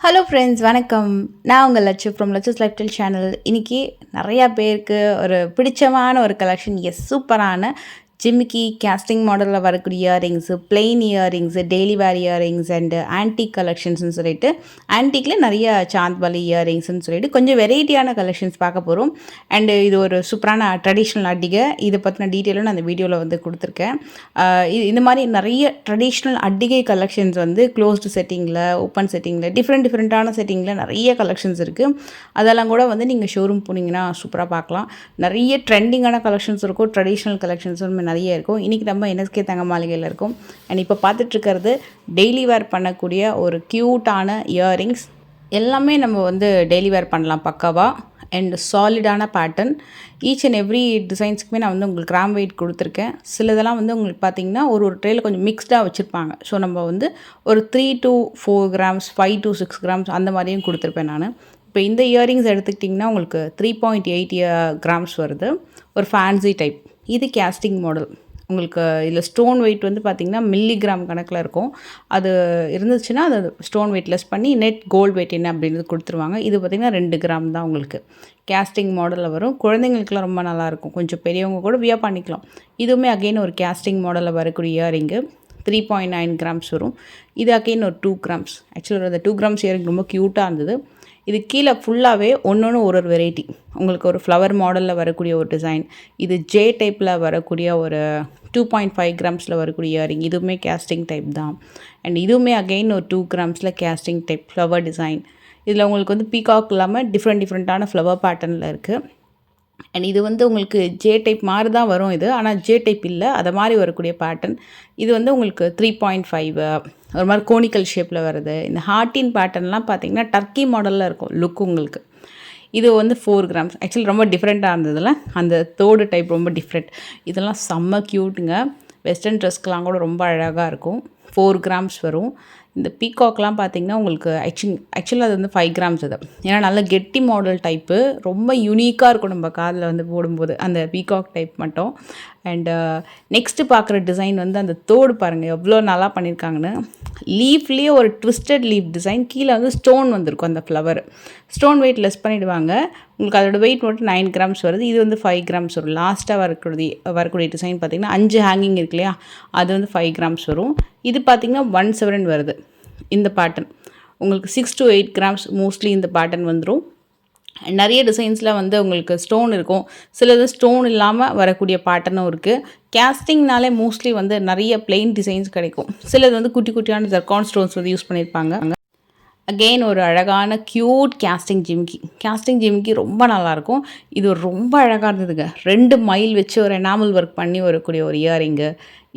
Hello friends வணக்கம். நான் உங்கள் Lakshu from Lakshu's life style channel. இன்றைக்கி நிறையா பேருக்கு ஒரு பிடிச்சமான ஒரு கலெக்ஷன், சூப்பரான ஜிமிக்கி கேஸ்டிங் மாடலில் வரக்கூடிய earrings, plain earrings, daily wear earrings and antique கலெக்ஷன்ஸ்னு சொல்லிட்டு ஆன்டிக்கில் நிறைய சாந்த்வாலி இயரிங்ஸ்ன்னு சொல்லிட்டு கொஞ்சம் வெரைட்டியான கலெக்ஷன்ஸ் பார்க்க போகிறோம். அண்டு இது ஒரு சூப்பரான ட்ரெடிஷ்னல் அட்டிகை. இதை பற்றின டீட்டெயிலும் நான் அந்த வீடியோவில் வந்து கொடுத்துருக்கேன். இந்த மாதிரி நிறைய ட்ரெடிஷ்னல் அட்டிகை கலெக்ஷன்ஸ் வந்து க்ளோஸ்டு செட்டிங்கில், ஓப்பன் செட்டிங்கில், டிஃப்ரெண்ட்டான செட்டிங்கில் நிறைய கலெக்ஷன்ஸ் இருக்குது. அதெல்லாம் கூட வந்து நீங்கள் ஷோரூம் போனீங்கன்னா சூப்பராக பார்க்கலாம். நிறைய ட்ரெண்டிங்கான கலெக்ஷன்ஸ் இருக்கும், ட்ரெடிஷ்னல் கலெக்ஷன்ஸும் நிறைய இருக்கும். இன்றைக்கி நம்ம என்எஸ்கே தங்க மாளிகையில் இருக்கும். அண்ட் இப்போ பார்த்துட்ருக்கிறது டெய்லி வேர் பண்ணக்கூடிய ஒரு க்யூட்டான இயரிங்ஸ். எல்லாமே நம்ம வந்து டெய்லி வேர் பண்ணலாம் பக்காவாக. அண்ட் சாலிடான பேட்டர்ன். ஈச் அண்ட் எவ்ரி டிசைன்ஸுக்குமே நான் வந்து உங்களுக்கு கிராம் வெயிட் கொடுத்துருக்கேன். சிலதெல்லாம் வந்து உங்களுக்கு பார்த்திங்கன்னா ஒரு ட்ரேயில் கொஞ்சம் மிக்ஸ்டாக வச்சுருப்பாங்க. ஸோ நம்ம வந்து ஒரு 3 to 4 grams, 5 to 6 grams அந்த மாதிரியும் கொடுத்துருப்பேன் நான். இப்போ இந்த இயரிங்ஸ் எடுத்துக்கிட்டிங்கன்னா உங்களுக்கு 3.8 grams வருது. ஒரு ஃபேன்சி டைப். இது கேஸ்டிங் மாடல். உங்களுக்கு இதில் ஸ்டோன் வெயிட் வந்து பார்த்திங்கன்னா மில்லிகிராம் கணக்கில் இருக்கும். அது இருந்துச்சுன்னா அது ஸ்டோன் வெயிட் லெஸ் பண்ணி நெட் கோல்டு வெயிட் என்ன அப்படின்றது கொடுத்துருவாங்க. இது பார்த்திங்கன்னா 2 கிராம் தான் உங்களுக்கு கேஸ்டிங் மாடலில் வரும். குழந்தைங்களுக்குலாம் ரொம்ப நல்லாயிருக்கும். கொஞ்சம் பெரியவங்க கூட வியர் பண்ணிக்கலாம். இதுவுமே அகெயின் ஒரு கேஸ்டிங் மாடலில் வரக்கூடிய இயரிங்கு. 3.9 grams வரும். இது அகெயின் ஒரு 2 grams. ஆக்சுவலாக அந்த 2 grams இயரிங் ரொம்ப க்யூட்டாக இருந்தது. இது கீழே ஃபுல்லாகவே ஒன்று ஒரு வெரைட்டி. உங்களுக்கு ஒரு ஃப்ளவர் மாடலில் வரக்கூடிய ஒரு டிசைன். இது ஜே டைப்பில் வரக்கூடிய ஒரு 2.5 grams வரக்கூடிய இயரிங். இதுவுமே கேஸ்டிங் டைப் தான். அண்ட் இதுவுமே அகெயின் ஒரு 2 grams casting type flower design. இதில் உங்களுக்கு வந்து பீகாக் இல்லாமல் டிஃப்ரெண்ட்டான ஃப்ளவர் பேட்டர்னில் இருக்குது. அண்ட் இது வந்து உங்களுக்கு ஜே டைப் மாதிரி தான் வரும் இது. ஆனால் ஜே டைப் இல்லை, அதை மாதிரி வரக்கூடிய பேட்டர்ன். இது வந்து உங்களுக்கு 3.5 ஒரு மாதிரி கோனிக்கல் ஷேப்பில் வருது. இந்த ஹார்ட்டின் பேட்டர்ன்லாம் பார்த்தீங்கன்னா டர்க்கி மாடலில் இருக்கும் லுக் உங்களுக்கு. இது வந்து 4 grams. ஆக்சுவலி ரொம்ப டிஃப்ரெண்ட்டாக இருந்ததில்ல. அந்த தோடு டைப் ரொம்ப டிஃப்ரெண்ட். இதெல்லாம் செம்ம க்யூட்டுங்க. வெஸ்டர்ன் ட்ரெஸ்க்கெலாம் கூட ரொம்ப அழகாக இருக்கும். 4 grams வரும். இந்த பீகாக்லாம் பார்த்திங்கன்னா உங்களுக்கு ஆக்சுவலாக அது வந்து 5 grams அது. ஏன்னா நல்ல கெட்டி மாடல் டைப்பு. ரொம்ப யூனிக்காக இருக்கும் நம்ம காதில் வந்து போடும்போது அந்த பீகாக் டைப் மட்டும். அண்டு நெக்ஸ்ட்டு பார்க்குற டிசைன் வந்து அந்த தோடு பாருங்கள் எவ்வளோ நல்லா பண்ணியிருக்காங்கன்னு. லீஃப்லேயே ஒரு ட்விஸ்டட் லீஃப் டிசைன். கீழே வந்து ஸ்டோன் வந்திருக்கும் அந்த ஃப்ளவர். ஸ்டோன் வெயிட் லெஸ் பண்ணிவிடுவாங்க. உங்களுக்கு அதோட வெயிட் மட்டும் 9 grams வருது. இது வந்து 5 grams வரும். லாஸ்ட்டாக வரக்கூடிய டிசைன் பார்த்திங்கன்னா 5 ஹேங்கிங் இருக்கு இல்லையா, அது வந்து 5 grams வரும். இது பார்த்திங்கன்னா 1/7 வருது இந்த பேட்டர்ன். உங்களுக்கு 6 to 8 grams மோஸ்ட்லி இந்த பேட்டர்ன் வந்துடும். நிறைய டிசைன்ஸில் வந்து உங்களுக்கு ஸ்டோன் இருக்கும். சிலது ஸ்டோன் இல்லாமல் வரக்கூடிய பேட்டர்னும் இருக்குது. கேஸ்டிங்னாலே மோஸ்ட்லி வந்து நிறைய பிளெயின் டிசைன்ஸ் கிடைக்கும். சிலது வந்து குட்டி குட்டியான ஜர்கான் ஸ்டோன்ஸ் வந்து யூஸ் பண்ணியிருப்பாங்க. அகெயின் ஒரு அழகான க்யூட் கேஸ்டிங் ஜிமிக்கி ரொம்ப நல்லாயிருக்கும். இது ரொம்ப அழகாக இருந்ததுங்க. 2 மயில் வச்சு ஒரு எனாமல் ஒர்க் பண்ணி வரக்கூடிய ஒரு இயரிங்கு.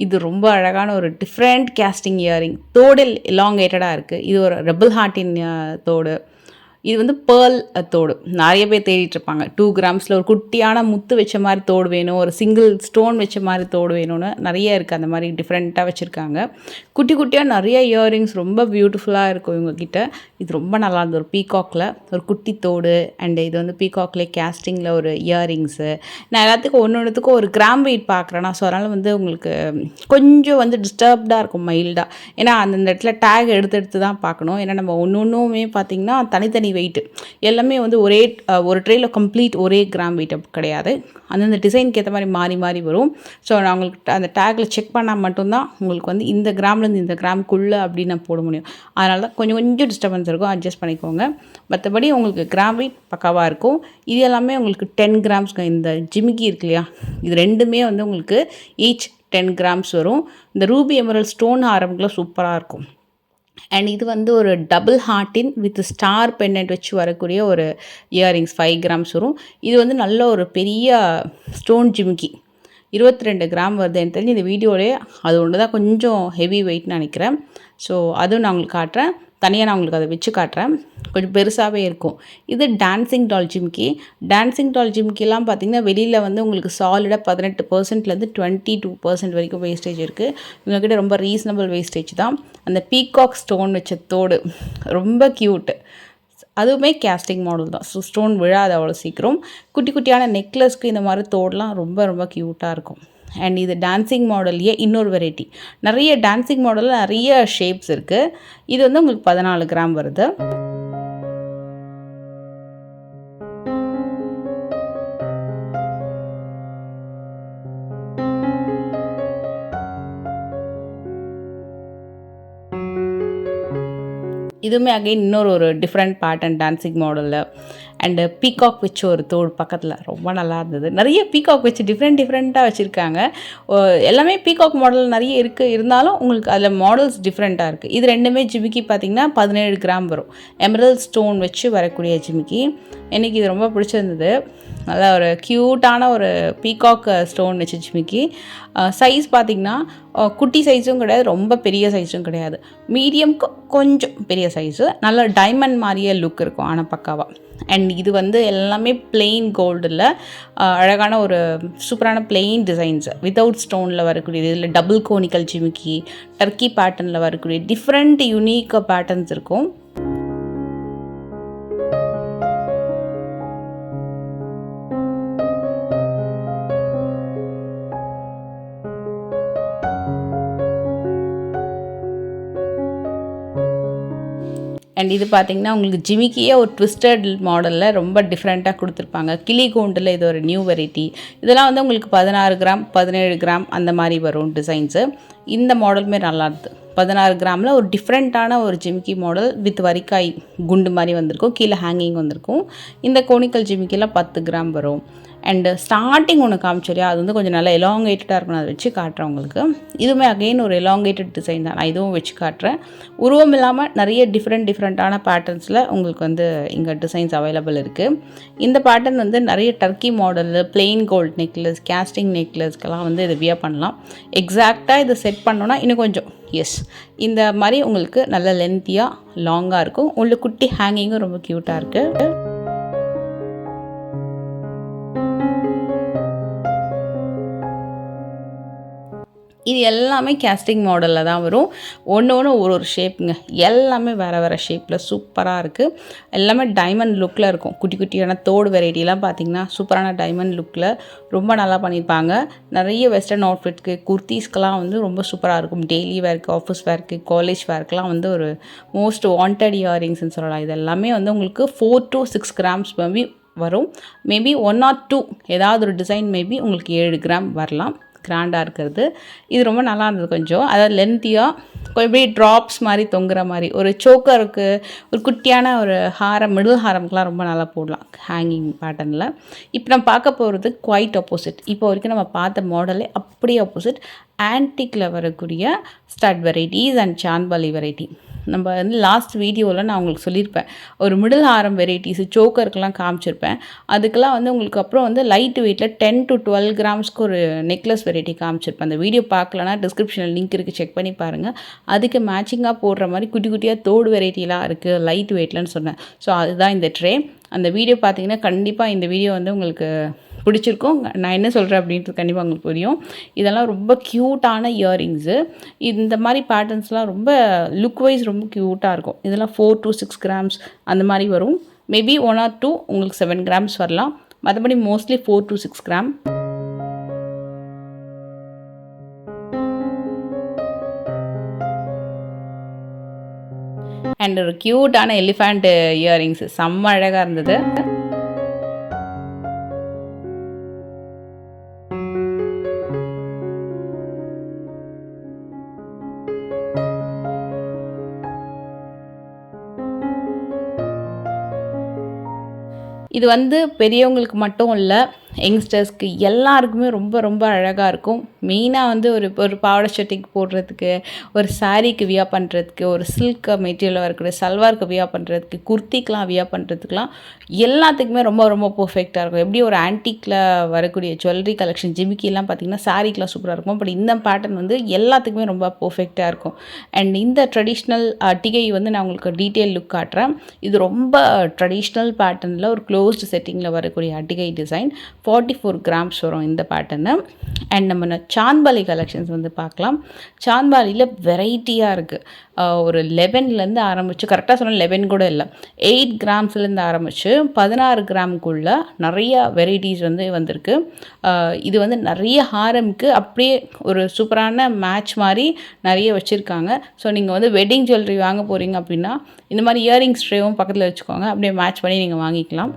இது ரொம்ப அழகான ஒரு டிஃப்ரெண்ட் கேஸ்டிங் இயரிங். தோடு எலாங்கேட்டடாக இருக்குது. இது ஒரு ரெபல் ஹார்ட்டின் தோடு. இது வந்து பேர்ல் தோடு. நிறைய பேர் தேடிட்டுருப்பாங்க. 2 grams ஒரு குட்டியான முத்து வச்ச மாதிரி தோடு வேணும், ஒரு சிங்கிள் ஸ்டோன் வச்ச மாதிரி தோடு வேணும்னு நிறைய இருக்குது. அந்த மாதிரி டிஃப்ரெண்ட்டாக வச்சுருக்காங்க. குட்டி குட்டியாக நிறைய இயரிங்ஸ் ரொம்ப பியூட்டிஃபுல்லாக இருக்கும் இவங்கக்கிட்ட. இது ரொம்ப நல்லா இருந்தது. ஒரு பீகாக்கில் ஒரு குட்டி தோடு. அண்டு இது வந்து பீகாக்லேயே கேஸ்டிங்கில் ஒரு இயரிங்ஸு. நான் எல்லாத்துக்கும் ஒன்றுத்துக்கும் ஒரு கிராம் வெயிட் பார்க்குறேன்னா, ஸோ அதனால் வந்து உங்களுக்கு கொஞ்சம் வந்து டிஸ்டர்ப்டாக இருக்கும் மைல்டாக. ஏன்னா அந்த இடத்துல டேக் எடுத்து தான் பார்க்கணும். ஏன்னா நம்ம ஒன்றுமே பார்த்திங்கன்னா தனித்தனி வெயிட்டு எல்லாமே வந்து ஒரு ட்ரேயில் கம்ப்ளீட் ஒரே கிராம் வெயிட் கிடையாது. அந்தந்த டிசைனுக்கு ஏற்ற மாதிரி மாறி வரும். ஸோ நான் உங்களுக்கு அந்த டேக்கில் செக் பண்ணால் மட்டும்தான் உங்களுக்கு வந்து இந்த கிராம்லேருந்து இந்த கிராமுக்குள்ளே அப்படின்னு நான் போட முடியும். அதனால தான் கொஞ்சம் டிஸ்டர்பன்ஸ் இருக்கும், அட்ஜஸ்ட் பண்ணிக்கோங்க. மற்றபடி உங்களுக்கு கிராம் வெயிட் பக்காவாக இருக்கும். இது எல்லாமே உங்களுக்கு 10 grams. இந்த ஜிமிக்கி இருக்கு இல்லையா, இது ரெண்டுமே வந்து உங்களுக்கு ஈச் 10 grams வரும். இந்த ரூபி எமரல் ஸ்டோன் ஆரம்குலாம் சூப்பராக இருக்கும். அண்ட் இது வந்து ஒரு டபுள் ஹார்ட்டின் வித் ஸ்டார் பெண்டன்ட் வச்சு வரக்கூடிய ஒரு இயரிங்ஸ் 5 grams வரும். இது வந்து நல்ல ஒரு பெரிய ஸ்டோன் ஜிமிக்கி. 22 gram வருது. எனக்கு தெரிஞ்சு இந்த வீடியோவிலே அது ஒன்று தான் கொஞ்சம் ஹெவி வெயிட்னு நினைக்கிறேன். ஸோ அதுவும் நான் உங்களுக்கு காட்டுறேன். தனியாக நான் உங்களுக்கு அதை வச்சு காட்டுறேன். கொஞ்சம் பெருசாகவே இருக்கும். இது டான்சிங் டால் ஜிமிக்கிலாம் பார்த்திங்கன்னா வெளியில் வந்து உங்களுக்கு சாலிடாக 18%லேருந்து 22% வரைக்கும் வேஸ்டேஜ் இருக்குது. இவங்ககிட்ட ரொம்ப ரீசனபிள் வேஸ்டேஜ் தான். அந்த பீகாக் ஸ்டோன் வச்ச தோடு ரொம்ப க்யூட்டு. அதுவுமே கேஸ்டிங் மாடல் தான். ஸோ ஸ்டோன் விழாது அவ்வளோ சீக்கிரம். குட்டி குட்டியான நெக்லஸ்க்கு இந்த மாதிரி தோடெலாம் ரொம்ப க்யூட்டாக இருக்கும். அண்ட் இது டான்சிங் மாடல்லையே இன்னொரு வெரைட்டி. நிறைய டான்சிங் மாடலில் நிறைய ஷேப்ஸ் இருக்குது. இது வந்து உங்களுக்கு 14 gram வருது. இதுவுமே அகைன் இன்னொரு ஒரு டிஃப்ரெண்ட் பேட்டர்ன் டான்சிங் மாடலில். அண்டு பீகாக் வச்சு ஒரு தோடு பக்கத்தில் ரொம்ப நல்லா இருந்தது. நிறைய பீகாக் வச்சு டிஃப்ரெண்ட்டாக வச்சுருக்காங்க. எல்லாமே பீகாக் மாடல் நிறைய இருந்தாலும் உங்களுக்கு அதில் மாடல்ஸ் டிஃப்ரெண்ட்டாக இருக்குது. இது ரெண்டுமே ஜிமிக்கி பார்த்திங்கன்னா 17 கிராம் வரும். எமரல்ட் ஸ்டோன் வச்சு வரக்கூடிய ஜிமிக்கி. எனக்கு இது ரொம்ப பிடிச்சிருந்தது. நல்லா ஒரு க்யூட்டான ஒரு பீகாக் ஸ்டோன் வச்சு ஜிமிக்கி. சைஸ் பார்த்திங்கன்னா குட்டி சைஸும் கிடையாது, ரொம்ப பெரிய சைஸும் கிடையாது, மீடியம்க்கு கொஞ்சம் பெரிய சைஸு. நல்ல டைமண்ட் மாதிரியே லுக் இருக்கும் ஆனால் பக்காவாக. அண்ட் இது வந்து எல்லாமே பிளெயின் கோல்டில் அழகான ஒரு சூப்பரான பிளெயின் டிசைன்ஸ் வித்தவுட் ஸ்டோனில் வரக்கூடியது. இதில் டபுள் கோனிக்கல் ஜிமிக்கி, டர்க்கி பேட்டர்னில் வரக்கூடிய டிஃப்ரெண்ட் யூனிக் பேட்டர்ன்ஸ் இருக்கும். அண்ட் இது பார்த்திங்கன்னா உங்களுக்கு ஜிமிக்கியே ஒரு ட்விஸ்டட் மாடலில் ரொம்ப டிஃப்ரெண்ட்டாக கொடுத்துருப்பாங்க. கிளி கோண்டில் இது ஒரு நியூ வெரைட்டி. இதெல்லாம் வந்து உங்களுக்கு 16 கிராம் 17 கிராம் அந்த மாதிரி வரும் டிசைன்ஸு. இந்த மாடலுமே நல்லா இருந்தது. 16 கிராமில் ஒரு டிஃப்ரெண்ட்டான ஒரு ஜிமிக்கி மாடல் வித் வரிக்காய் குண்டு மாதிரி வந்திருக்கும், கீழே ஹேங்கிங் வந்திருக்கும். இந்த கோனிக்கல் ஜிமிக்கியில் 10 கிராம் வரும். அண்டு ஸ்டார்டிங் ஒன்று காமிச்சோலையா, அது வந்து கொஞ்சம் நல்லா எலாங்கேட்டடாக இருக்கும். அதை வச்சு காட்டுறேன் உங்களுக்கு. இதுவுமே அகெயின் ஒரு எலாங்கேட்டட் டிசைன் தான். நான் இதுவும் வச்சு காட்டுறேன். உருவம் இல்லாமல் நிறைய டிஃப்ரெண்ட்டான பேட்டர்ன்ஸில் உங்களுக்கு வந்து இங்கே டிசைன்ஸ் அவைலபிள் இருக்குது. இந்த பேட்டர்ன் வந்து நிறைய டர்க்கி மாடலில் பிளெயின் கோல்ட் நெக்லஸ், கேஸ்டிங் நெக்லஸ்க்கெல்லாம் வந்து இது வியர் பண்ணலாம். எக்ஸாக்டாக இதை செட் பண்ணோன்னா இன்னும் கொஞ்சம் இந்த மாதிரி உங்களுக்கு நல்ல லென்த்தியாக லாங்காக இருக்கும். உங்களுக்கு குட்டி ஹேங்கிங்கும் ரொம்ப க்யூட்டாக இருக்குது. இது எல்லாமே கேஸ்டிங் மாடலில் தான் வரும். ஒன்று ஒரு ஷேப்புங்க. எல்லாமே வேறு ஷேப்பில் சூப்பராக இருக்குது. எல்லாமே டைமண்ட் லுக்கில் இருக்கும். குட்டி குட்டியான தோடு வெரைட்டிலாம் பார்த்திங்கன்னா சூப்பரான டைமண்ட் லுக்கில் ரொம்ப நல்லா பண்ணியிருப்பாங்க. நிறைய வெஸ்டர்ன் அவுட்ஃபிட்க்கு, குர்த்தீஸ்க்கெலாம் வந்து ரொம்ப சூப்பராக இருக்கும். டெய்லி வேர்க்கு, ஆஃபீஸ் வேர்க்கு, காலேஜ் வேர்க்கெலாம் வந்து ஒரு மோஸ்ட் வாண்டட் இயரிங்ஸ்னு சொல்லலாம். இது எல்லாமே வந்து உங்களுக்கு 4 to 6 கிராம்ஸ் மேபி வரும். மேபி 1 or 2 ஏதாவது ஒரு டிசைன் மேபி உங்களுக்கு 7 கிராம் வரலாம். கிராண்டாக இருக்கிறது இது ரொம்ப நல்லா இருந்தது. கொஞ்சம் அதாவது லென்த்தியாக எப்படி ட்ராப்ஸ் மாதிரி தொங்குற மாதிரி ஒரு சோக்கருக்கு, ஒரு குட்டியான ஒரு ஹாரம், மிடில் ஹாரம்க்கெலாம் ரொம்ப நல்லா போடலாம் ஹேங்கிங் பேட்டர்னில். இப்போ நம்ம பார்க்க போகிறது குவைட் ஆப்போசிட். இப்போ வரைக்கும் நம்ம பார்த்த மாடலே அப்படியே ஆப்போசிட். ஆன்டிக்கில் வரக்கூடிய ஸ்டட் வெரைட்டிஸ் அண்ட் சான்பாலி வெரைட்டி. நம்ம வந்து லாஸ்ட் வீடியோவில் நான் உங்களுக்கு சொல்லியிருப்பேன், ஒரு மிடில் ஹாரம் வெரைட்டிஸு சோக்கருக்கெலாம் காமிச்சிருப்பேன். அதுக்கெல்லாம் வந்து உங்களுக்கு அப்புறம் வந்து லைட் வெயிட்டில் 10 to 12 கிராம்ஸ்க்கு ஒரு நெக்லஸ் வெரைட்டி காமிச்சிருப்பேன். அந்த வீடியோ பார்க்கலன்னா டிஸ்கிரிப்ஷனில் லிங்க் இருக்குது, செக் பண்ணி பாருங்கள். அதுக்கு மேட்சிங்காக போடுற மாதிரி குட்டி குட்டியாக தோடு வெரைட்டிலாம் இருக்குது லைட் வெயிட்லன்னு சொன்னேன். ஸோ அதுதான் இந்த ட்ரே. அந்த வீடியோ பார்த்தீங்கன்னா கண்டிப்பாக இந்த வீடியோ வந்து உங்களுக்கு பிடிச்சிருக்கும். நான் என்ன சொல்கிறேன் அப்படின்றது கண்டிப்பாக உங்களுக்கு புரியும். இதெல்லாம் ரொம்ப க்யூட்டான இயரிங்ஸு. இந்த மாதிரி பேட்டர்ன்ஸ்லாம் ரொம்ப லுக் வைஸ் ரொம்ப க்யூட்டாக இருக்கும். இதெல்லாம் 4 to 6 கிராம்ஸ் அந்த மாதிரி வரும். மேபி 1 or 2 உங்களுக்கு 7 கிராம்ஸ் வரலாம். மற்றபடி மோஸ்ட்லி 4 to 6 கிராம். அண்ட் ஒரு க்யூட்டான எலிஃபண்ட் இயரிங்ஸ் செம்ம அழகாக இருந்தது. இது வந்து பெரியவங்களுக்கு மட்டும் இல்லை, யங்ஸ்டர்ஸ்க்கு எல்லாருக்குமே ரொம்ப ரொம்ப அழகாக இருக்கும். மெயினாக வந்து ஒரு பாவாடை சட்டைக்கு போடுறதுக்கு, ஒரு சாரீக்கு வியர் பண்ணுறதுக்கு, ஒரு சில்க் மெட்டீரியலில் வரக்கூடிய சல்வாருக்கு வியர் பண்ணுறதுக்கு, குர்த்திக்கெலாம் வியர் பண்ணுறதுக்குலாம் எல்லாத்துக்குமே ரொம்ப ரொம்ப பர்ஃபெக்டாக இருக்கும். எப்படி ஒரு ஆன்டிக்கில் வரக்கூடிய ஜுவல்லரி கலெக்ஷன் ஜிமிக்கிலாம் பார்த்திங்கன்னா சாரீக்கெலாம் சூப்பராக இருக்கும். பட் இந்த பேட்டர்ன் வந்து எல்லாத்துக்குமே ரொம்ப பர்ஃபெக்டாக இருக்கும். அண்ட் இந்த ட்ரெடிஷ்னல் அட்டிகை வந்து நான் உங்களுக்கு டீட்டெயில் லுக் காட்டுறேன். இது ரொம்ப ட்ரெடிஷ்னல் பேட்டர்னில் ஒரு க்ளோஸ்டு செட்டிங்கில் வரக்கூடிய அட்டிகை டிசைன். 44 கிராம்ஸ் வரும் இந்த பேட்டர்னு. அண்ட் நம்ம சான்பாலி கலெக்ஷன்ஸ் வந்து பார்க்கலாம். சான்பாலியில் வெரைட்டியாக இருக்குது. ஒரு 11லேருந்து ஆரம்பித்து, கரெக்டாக சொன்னால் 11 கூட இல்லை, 8 கிராம்ஸ்லேருந்து ஆரம்பித்து 16 கிராமுக்குள்ளே நிறைய வெரைட்டிஸ் வந்து வந்திருக்கு. இது வந்து நிறைய ஹாரமுக்கு அப்படியே ஒரு சூப்பரான மேட்ச் மாதிரி நிறைய வச்சுருக்காங்க. ஸோ நீங்கள் வந்து வெட்டிங் ஜுவல்லரி வாங்க போகிறீங்க அப்படின்னா இந்த மாதிரி இயரிங்ஸ் ட்ரேவும் பக்கத்தில் வச்சுக்கோங்க. அப்படியே மேட்ச் பண்ணி நீங்கள் வாங்கிக்கலாம்.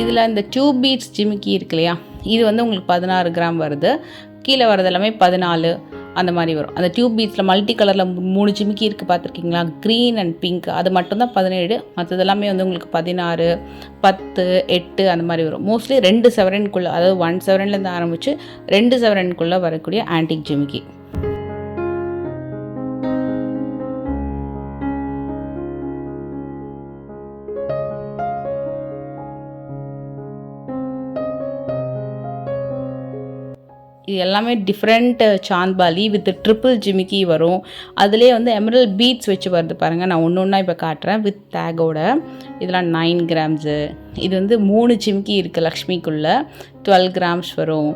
இதில் இதில் இந்த டியூப் பீட்ஸ் ஜிமிக்கி இருக்கு இல்லையா, இது வந்து உங்களுக்கு 16 கிராம் வருது. கீழே வரது எல்லாமே 14 அந்த மாதிரி வரும். அந்த டியூப் பீட்ஸில் மல்டி கலரில் 3 ஜிமிக்கி இருக்குது பார்த்துருக்கீங்களா, க்ரீன் அண்ட் பிங்க். அது மட்டும்தான் 17. மற்றது எல்லாமே வந்து உங்களுக்கு 16, 10, 8 அந்த மாதிரி வரும். மோஸ்ட்லி 2 சவரனுக்குள்ளே, அதாவது 1 சவரன்லேருந்து ஆரம்பித்து 2 சவரனுக்குள்ளே வரக்கூடிய ஆன்டிக் ஜிமிக்கி. இது எல்லாமே டிஃப்ரெண்ட் சாந்த்பாலி வித் ட்ரிபிள் ஜிமிக்கி வரும். அதிலே வந்து எமரல்ட் பீட்ஸ் வச்சு வருது பாருங்கள். நான் ஒன்று ஒன்றா இப்போ காட்டுறேன் வித் டேகோட. இதெல்லாம் 9 கிராம்ஸு. இது வந்து 3 ஜிமிக்கி இருக்குது லக்ஷ்மிக்குள்ளே, 12 கிராம்ஸ் வரும்.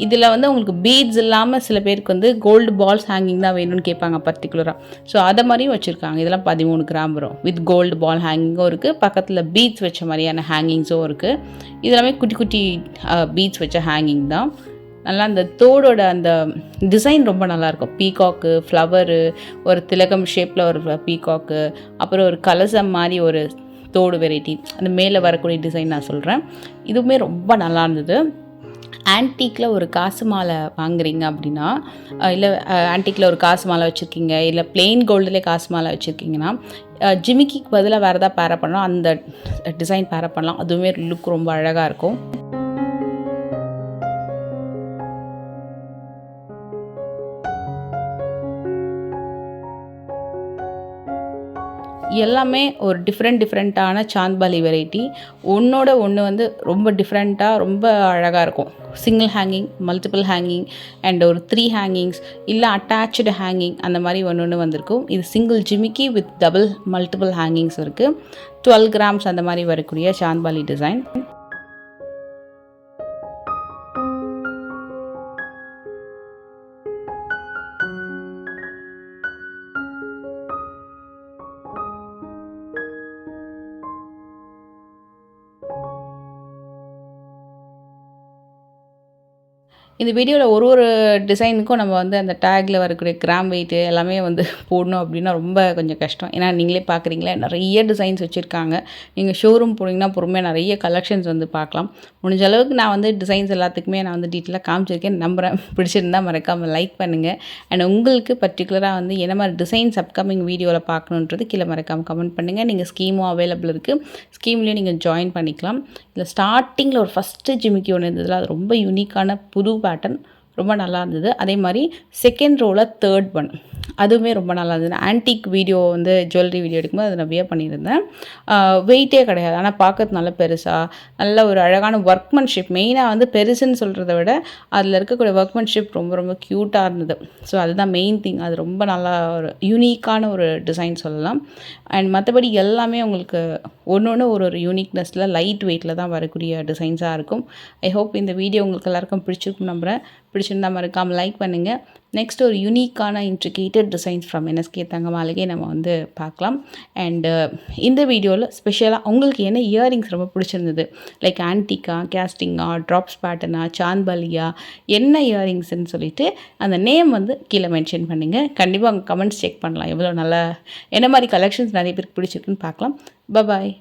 இதில் வந்து உங்களுக்கு பீட்ஸ் இல்லாமல் சில பேருக்கு வந்து கோல்டு பால்ஸ் ஹேங்கிங் தான் வேணும்னு கேட்பாங்க பர்டிகுலராக. ஸோ அதை மாதிரியும் வச்சுருக்காங்க. இதெல்லாம் 13 கிராம் வரும். வித் கோல்டு பால் ஹேங்கிங்கும் இருக்குது, பக்கத்தில் பீட்ஸ் வச்ச மாதிரியான ஹேங்கிங்ஸும் இருக்குது. இதெல்லாமே குட்டி குட்டி பீட்ஸ் வச்ச ஹேங்கிங் தான். நல்லா அந்த தோடோட அந்த டிசைன் ரொம்ப நல்லாயிருக்கும். பீகாக்கு, ஃப்ளவரு, ஒரு திலகம் ஷேப்பில் ஒரு பீகாக்கு, அப்புறம் ஒரு கலசம் மாதிரி ஒரு தோடு வெரைட்டி, அந்த மேலே வரக்கூடிய டிசைன் நான் சொல்கிறேன். இதுவுமே ரொம்ப நல்லா இருந்தது. ஆன்டிக்கில் ஒரு காசு மாலை வாங்குறீங்க அப்படின்னா, இல்லை ஆன்டிக்கில் ஒரு காசு மாலை வச்சுருக்கீங்க, இல்லை பிளெயின் கோல்டுலேயே காசு மாலை வச்சுருக்கீங்கன்னா, ஜிமிக்கிக்கு பதிலாக வேறு எதாவது பேரப் பண்ணலாம், அந்த டிசைன் பேரப் பண்ணலாம். அதுவுமே லுக் ரொம்ப அழகாக இருக்கும். எல்லாமே ஒரு டிஃப்ரெண்ட்டான சாந்த்பாலி வெரைட்டி. ஒன்றோட ஒன்று வந்து ரொம்ப டிஃப்ரெண்ட்டாக ரொம்ப அழகாக இருக்கும். Single hanging, multiple hanging and ஒரு 3 ஹேங்கிங்ஸ், இல்லை அட்டாச்சு ஹேங்கிங், அந்த மாதிரி ஒன்று வந்திருக்கும். இது சிங்கிள் ஜிமிக்கி வித் டபுள் மல்டிபிள் ஹேங்கிங்ஸ் இருக்குது. 12 கிராம்ஸ் அந்த மாதிரி வரக்கூடிய சாந்த்பாலி டிசைன். இந்த வீடியோவில் ஒரு டிசைனுக்கும் நம்ம வந்து அந்த டேக்கில் வரக்கூடிய கிராம் வெயிட்டு எல்லாமே வந்து போடணும் அப்படின்னா ரொம்ப கொஞ்சம் கஷ்டம். ஏன்னா நீங்களே பார்க்குறீங்களே, நிறைய டிசைன்ஸ் வச்சுருக்காங்க. நீங்கள் ஷோரூம் போனீங்கன்னா பொறுமையாக நிறைய கலெக்ஷன்ஸ் வந்து பார்க்கலாம். முடிஞ்ச அளவுக்கு நான் வந்து டிசைன்ஸ் எல்லாத்துக்குமே நான் வந்து டீட்டெயிலாக காமிச்சிருக்கேன், நம்புகிறேன். பிடிச்சிருந்தால் மறக்காமல் லைக் பண்ணுங்கள். அண்ட் உங்களுக்கு பர்டிகுலராக வந்து என்ன மாதிரி டிசைன்ஸ் அப்கமிங் வீடியோவில் பார்க்கணுன்றது கீழே மறக்காமல் கமெண்ட் பண்ணுங்கள். நீங்கள் ஸ்கீமும் அவைலபிள் இருக்குது, ஸ்கீம்லேயும் நீங்கள் ஜாயின் பண்ணிக்கலாம். இல்லை ஸ்டார்டிங்கில் ஒரு ஃபஸ்ட்டு ஜிமிக்கி ஒன்று இருந்ததில் அது ரொம்ப யூனிக்கான புது பேட்டர்ன், ரொம்ப நல்லா இருந்தது. அதே மாதிரி செகண்ட் ரோவில் 3rd ஒன், அதுவுமே ரொம்ப நல்லா இருந்தது. ஆன்டிக் வீடியோ வந்து ஜுவல்லரி வீடியோ எடுக்கும்போது அதை நான் வியர் பண்ணியிருந்தேன். வெயிட்டே கிடையாது, ஆனால் பார்க்கறது நல்ல பெருசாக, நல்ல ஒரு அழகான ஒர்க்மன்ஷிப். மெயினாக வந்து பெருசுன்னு சொல்கிறத விட அதில் இருக்கக்கூடிய ஒர்க்மன்ஷிப் ரொம்ப ரொம்ப க்யூட்டாக இருந்தது. ஸோ அதுதான் மெயின் திங். அது ரொம்ப நல்லா ஒரு யூனிக்கான ஒரு டிசைன் சொல்லலாம். அண்ட் மற்றபடி எல்லாமே உங்களுக்கு ஒன்று ஒரு யூனிக்னஸில் லைட் வெயிட்டில் தான் வரக்கூடிய டிசைன்ஸாக இருக்கும். ஐ ஹோப் இந்த வீடியோ உங்களுக்கு எல்லாருக்கும் பிடிச்சிருக்கும் நம்புகிறேன். பிடிச்சிருந்தால் மறக்காமல் லைக் பண்ணுங்கள். நெக்ஸ்ட் ஒரு யூனிக்கான இன்ட்ரிகேட்டட் டிசைன்ஸ் ஃப்ரம் என்எஸ்கே தங்க மாளிகை நம்ம வந்து பார்க்கலாம். அண்டு இந்த வீடியோவில் ஸ்பெஷலாக உங்களுக்கு என்ன இயரிங்ஸ் ரொம்ப பிடிச்சிருந்தது, லைக் ஆன்டிக்கா, கேஸ்டிங்கா, ட்ராப்ஸ் பேட்டர்னா, சாந்த்பாலியா, என்ன இயரிங்ஸ்ன்னு சொல்லிட்டு அந்த நேம் வந்து கீழே மென்ஷன் பண்ணுங்கள். கண்டிப்பாக அவங்க கமெண்ட்ஸ் செக் பண்ணலாம், எவ்வளோ நல்லா என்ன மாதிரி கலெக்ஷன்ஸ் நிறைய பேருக்கு பிடிச்சிருக்குன்னு பார்க்கலாம். பாய்.